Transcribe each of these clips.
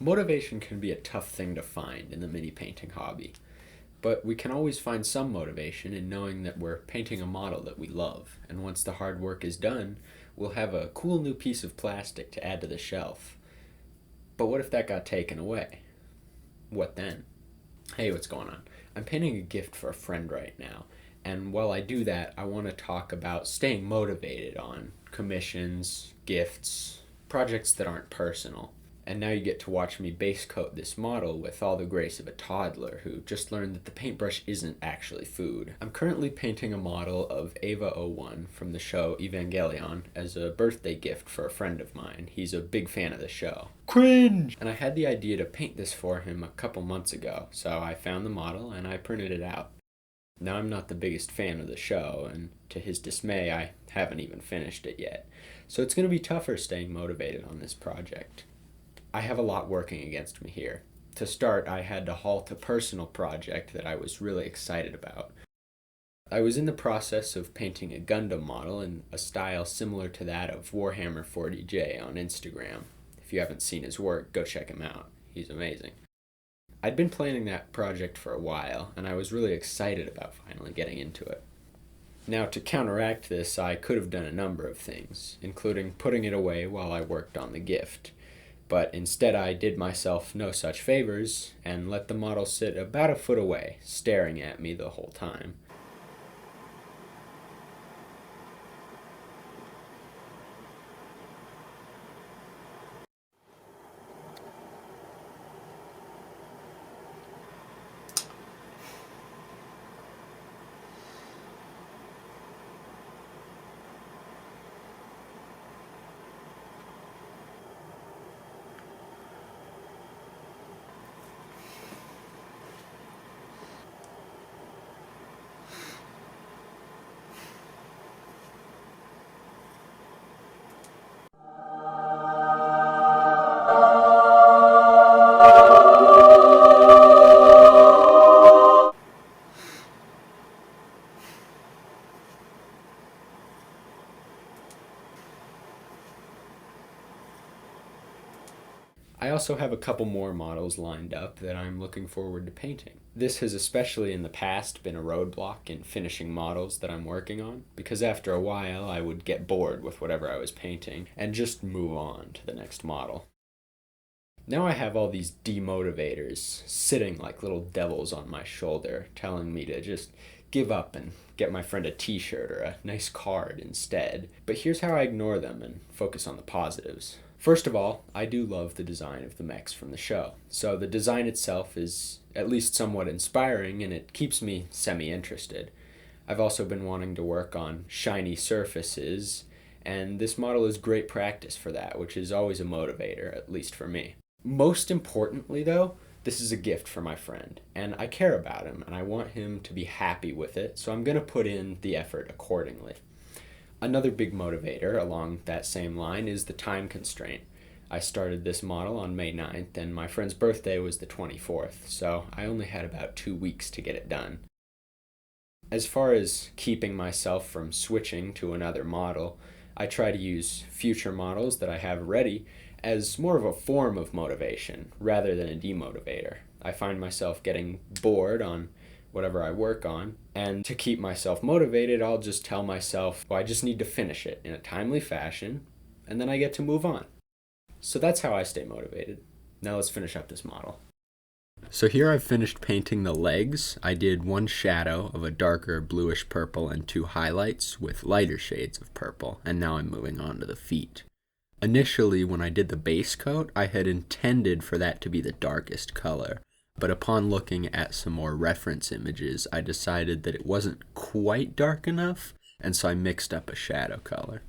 Motivation can be a tough thing to find in the mini painting hobby, but we can always find some motivation in knowing that we're painting a model that we love, and once the hard work is done, we'll have a cool new piece of plastic to add to the shelf. But what if that got taken away? What then? Hey, what's going on? I'm painting a gift for a friend right now, and while I do that, I want to talk about staying motivated on commissions, gifts, projects that aren't personal. And now you get to watch me base coat this model with all the grace of a toddler who just learned that the paintbrush isn't actually food. I'm currently painting a model of Eva 01 from the show Evangelion as a birthday gift for a friend of mine. He's a big fan of the show. Cringe! And I had the idea to paint this for him a couple months ago, so I found the model and I printed it out. Now I'm not the biggest fan of the show, and to his dismay I haven't even finished it yet, so it's going to be tougher staying motivated on this project. I have a lot working against me here. To start, I had to halt a personal project that I was really excited about. I was in the process of painting a Gundam model in a style similar to that of Warhammer 40J on Instagram. If you haven't seen his work, go check him out. He's amazing. I'd been planning that project for a while, and I was really excited about finally getting into it. Now, to counteract this, I could have done a number of things, including putting it away while I worked on the gift. But instead I did myself no such favors and let the model sit about a foot away, staring at me the whole time. I also have a couple more models lined up that I'm looking forward to painting. This has especially in the past been a roadblock in finishing models that I'm working on, because after a while I would get bored with whatever I was painting and just move on to the next model. Now I have all these demotivators sitting like little devils on my shoulder, telling me to just give up and get my friend a t-shirt or a nice card instead. But here's how I ignore them and focus on the positives. First of all, I do love the design of the mechs from the show, so the design itself is at least somewhat inspiring and it keeps me semi-interested. I've also been wanting to work on shiny surfaces, and this model is great practice for that, which is always a motivator, at least for me. Most importantly though, this is a gift for my friend, and I care about him and I want him to be happy with it, so I'm going to put in the effort accordingly. Another big motivator along that same line is the time constraint. I started this model on May 9th and my friend's birthday was the 24th, so I only had about 2 weeks to get it done. As far as keeping myself from switching to another model, I try to use future models that I have ready as more of a form of motivation rather than a demotivator. I find myself getting bored on whatever I work on, and to keep myself motivated, I'll just tell myself, well, I just need to finish it in a timely fashion, and then I get to move on. So that's how I stay motivated. Now let's finish up this model. So here I've finished painting the legs. I did one shadow of a darker bluish purple and 2 highlights with lighter shades of purple, and now I'm moving on to the feet. Initially, when I did the base coat, I had intended for that to be the darkest color, but upon looking at some more reference images, I decided that it wasn't quite dark enough, and so I mixed up a shadow color.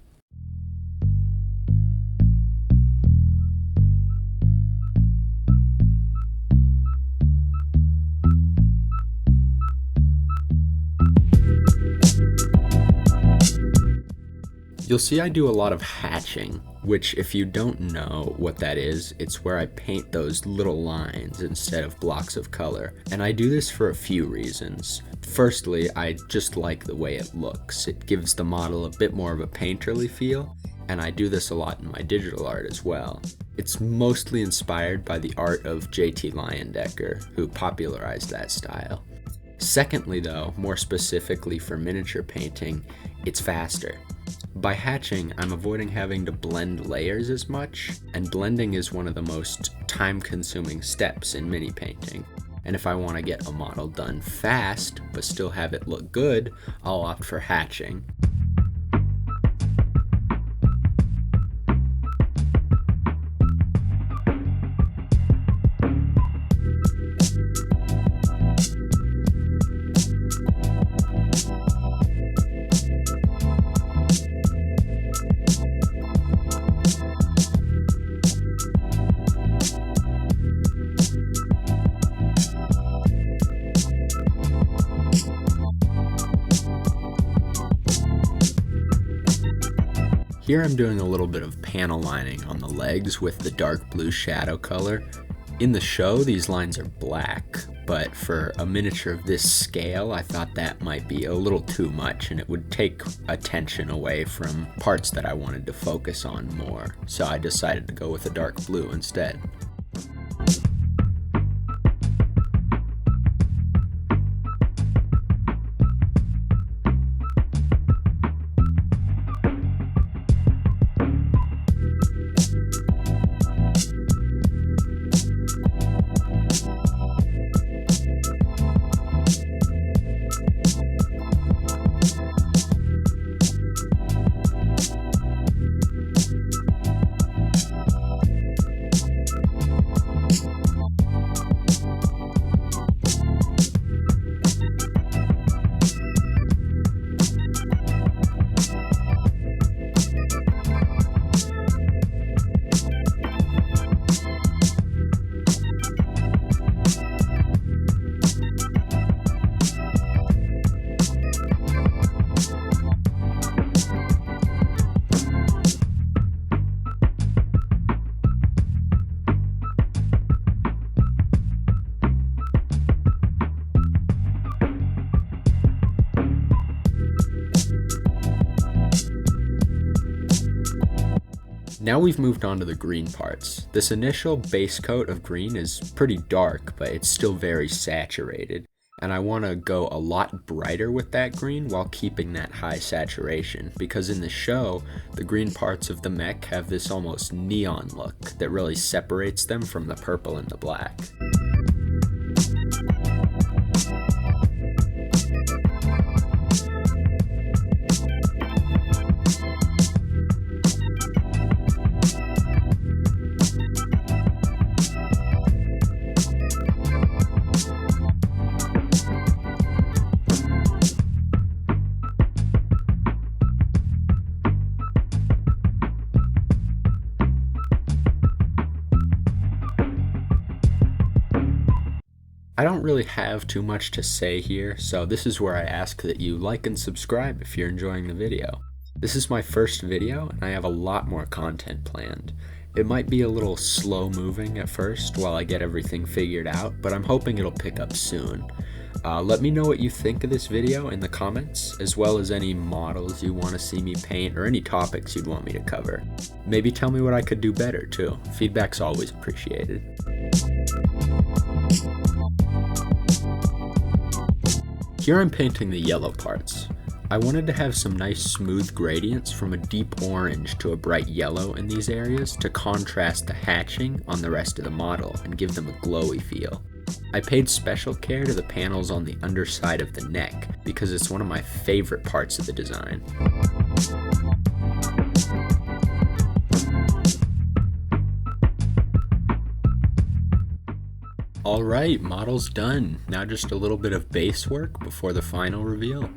You'll see I do a lot of hatching, which if you don't know what that is, it's where I paint those little lines instead of blocks of color. And I do this for a few reasons. Firstly, I just like the way it looks. It gives the model a bit more of a painterly feel, and I do this a lot in my digital art as well. It's mostly inspired by the art of J.T. Leyendecker, who popularized that style. Secondly, though, more specifically for miniature painting, it's faster. By hatching, I'm avoiding having to blend layers as much, and blending is one of the most time-consuming steps in mini painting. And if I want to get a model done fast, but still have it look good, I'll opt for hatching. Here I'm doing a little bit of panel lining on the legs with the dark blue shadow color. In the show, these lines are black, but for a miniature of this scale, I thought that might be a little too much and it would take attention away from parts that I wanted to focus on more. So I decided to go with a dark blue instead. Now we've moved on to the green parts. This initial base coat of green is pretty dark, but it's still very saturated. And I want to go a lot brighter with that green while keeping that high saturation, because in the show, the green parts of the mech have this almost neon look that really separates them from the purple and the black. I don't really have too much to say here, so this is where I ask that you like and subscribe if you're enjoying the video. This is my first video, and I have a lot more content planned. It might be a little slow moving at first while I get everything figured out, but I'm hoping it'll pick up soon. Let me know what you think of this video in the comments, as well as any models you want to see me paint or any topics you'd want me to cover. Maybe tell me what I could do better too. Feedback's always appreciated. Here I'm painting the yellow parts. I wanted to have some nice smooth gradients from a deep orange to a bright yellow in these areas to contrast the hatching on the rest of the model and give them a glowy feel. I paid special care to the panels on the underside of the neck because it's one of my favorite parts of the design. Alright, model's done. Now just a little bit of base work before the final reveal.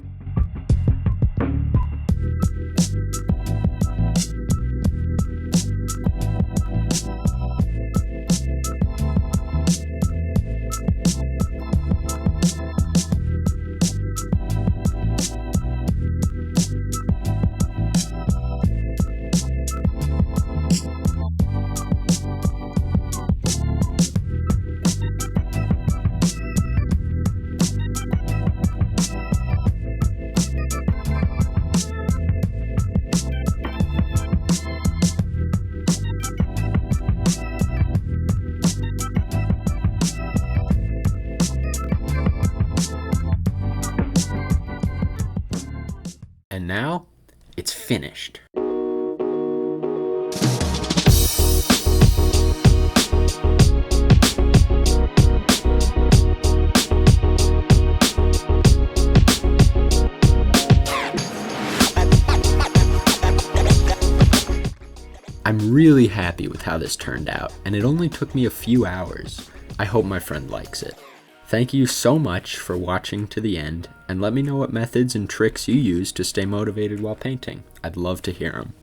now, it's finished. I'm really happy with how this turned out, and it only took me a few hours. I hope my friend likes it. Thank you so much for watching to the end, and let me know what methods and tricks you use to stay motivated while painting. I'd love to hear them.